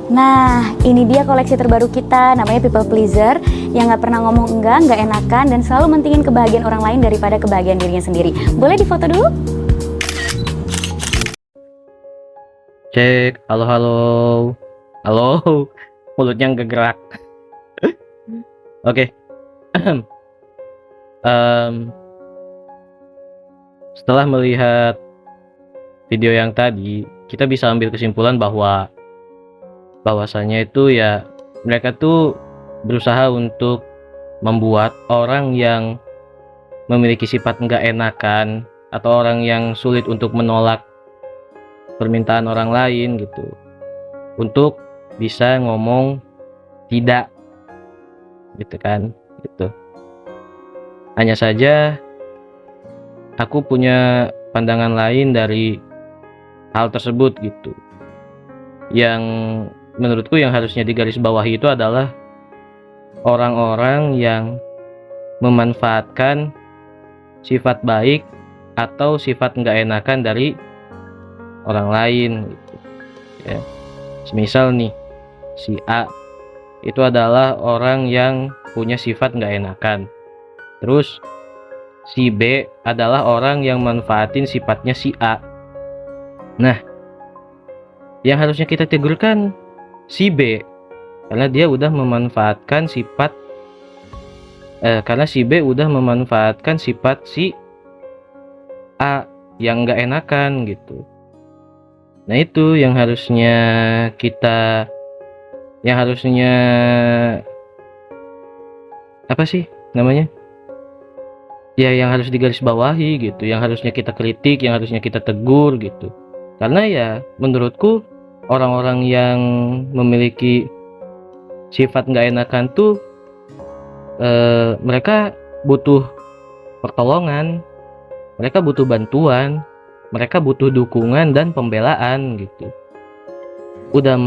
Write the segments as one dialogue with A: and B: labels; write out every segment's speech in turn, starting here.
A: Nah, ini dia koleksi terbaru kita, namanya People Pleaser, yang nggak pernah ngomong enggak enakan, dan selalu mentingin kebahagiaan orang lain daripada kebahagiaan dirinya sendiri. Boleh difoto dulu?
B: Cek, halo halo. Halo, mulutnya nggak gerak. Oke. Em, Setelah melihat video yang tadi, kita bisa ambil kesimpulan bahwasanya itu ya mereka tuh berusaha untuk membuat orang yang memiliki sifat nggak enakan atau orang yang sulit untuk menolak permintaan orang lain gitu, untuk bisa ngomong tidak gitu kan, gitu. Hanya saja aku punya pandangan lain dari hal tersebut gitu, yang menurutku yang harusnya digarisbawahi itu adalah orang-orang yang memanfaatkan sifat baik atau sifat nggak enakan dari orang lain gitu ya. Semisal nih, si A itu adalah orang yang punya sifat nggak enakan, terus si B adalah orang yang manfaatin sifatnya si A. Nah, yang harusnya kita tegurkan si B, karena dia udah memanfaatkan sifat karena si B udah memanfaatkan sifat si A yang nggak enakan gitu. Nah, itu yang harusnya kita, yang harusnya apa sih namanya, ya yang harus digarisbawahi gitu, yang harusnya kita kritik, yang harusnya kita tegur gitu. Karena ya menurutku orang-orang yang memiliki sifat nggak enakan tuh mereka butuh pertolongan, mereka butuh bantuan, mereka butuh dukungan dan pembelaan gitu. Udah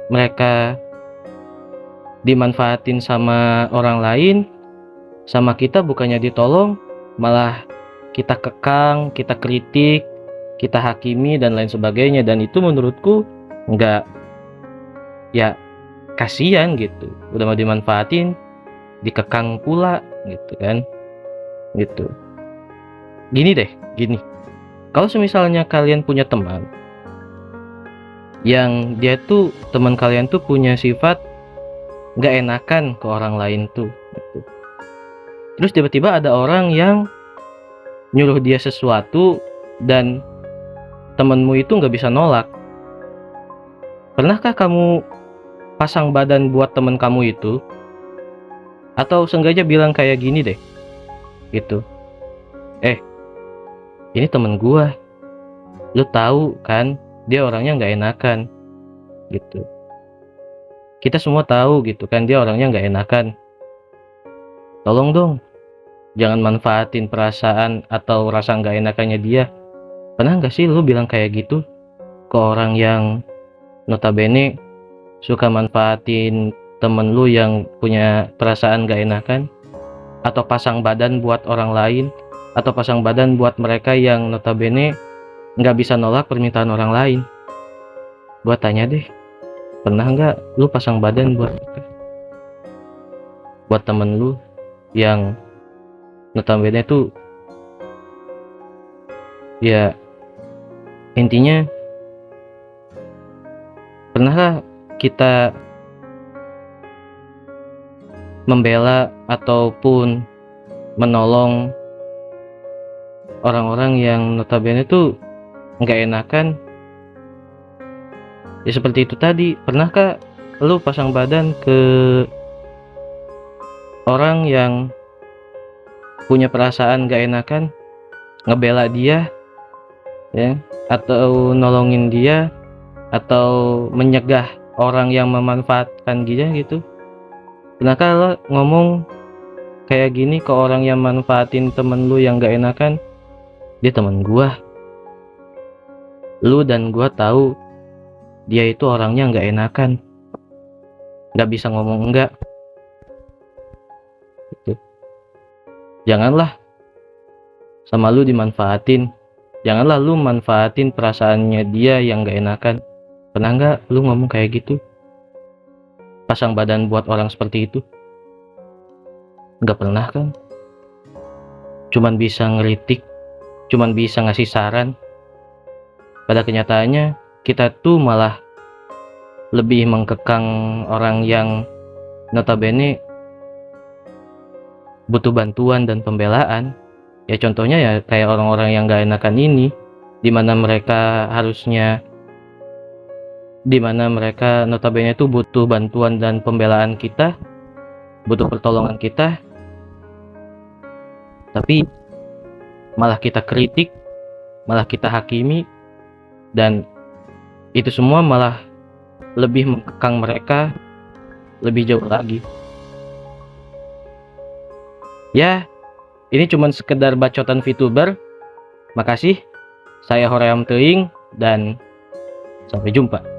B: mereka dimanfaatin sama orang lain, sama kita bukannya ditolong, malah kita kekang, kita kritik, kita hakimi dan lain sebagainya. Dan itu menurutku nggak, ya kasihan gitu, udah mau dimanfaatin dikekang pula gitu kan, gitu. Gini deh, gini, kalau misalnya kalian punya teman yang dia tuh, teman kalian tuh punya sifat nggak enakan ke orang lain tuh gitu. Terus tiba-tiba ada orang yang nyuruh dia sesuatu dan temenmu itu nggak bisa nolak. Pernahkah kamu pasang badan buat temen kamu itu? Atau seenggaknya bilang kayak gini deh, gitu. Ini temen gua, lu tahu kan dia orangnya nggak enakan, gitu. Kita semua tahu gitu kan dia orangnya nggak enakan. Tolong dong, jangan manfaatin perasaan atau rasa nggak enakannya dia. Pernah nggak sih lu bilang kayak gitu ke orang yang notabene suka manfaatin temen lu yang punya perasaan nggak enakan? Atau pasang badan buat orang lain, atau pasang badan buat mereka yang notabene nggak bisa nolak permintaan orang lain? Gua tanya deh, pernah nggak lu pasang badan buat temen lu yang notabene tuh, ya intinya, pernahkah kita membela ataupun menolong orang-orang yang notabene tuh nggak enakan? Ya seperti itu tadi, pernahkah lu pasang badan ke orang yang punya perasaan nggak enakan, ngebela dia ya, atau nolongin dia, atau menyegah orang yang memanfaatkan dia gitu? Pernahkah lo ngomong kayak gini ke orang yang manfaatin temen lu yang gak enakan? Dia temen gua, lu dan gua tahu dia itu orangnya gak enakan, gak bisa ngomong enggak gitu. Janganlah sama lu dimanfaatin, janganlah lu manfaatin perasaannya dia yang gak enakan. Pernah nggak lu ngomong kayak gitu? Pasang badan buat orang seperti itu? Nggak pernah kan? Cuman bisa ngeritik, cuman bisa ngasih saran. Pada kenyataannya, kita tuh malah lebih mengkekang orang yang notabene butuh bantuan dan pembelaan. Ya contohnya ya kayak orang-orang yang gak enakan ini, dimana mereka notabene tuh butuh bantuan dan pembelaan kita, butuh pertolongan kita, tapi malah kita kritik, malah kita hakimi, dan itu semua malah lebih mengekang mereka lebih jauh lagi. Ya, ini cuman sekedar bacotan VTuber. Makasih, saya Hoream Teuing dan sampai jumpa.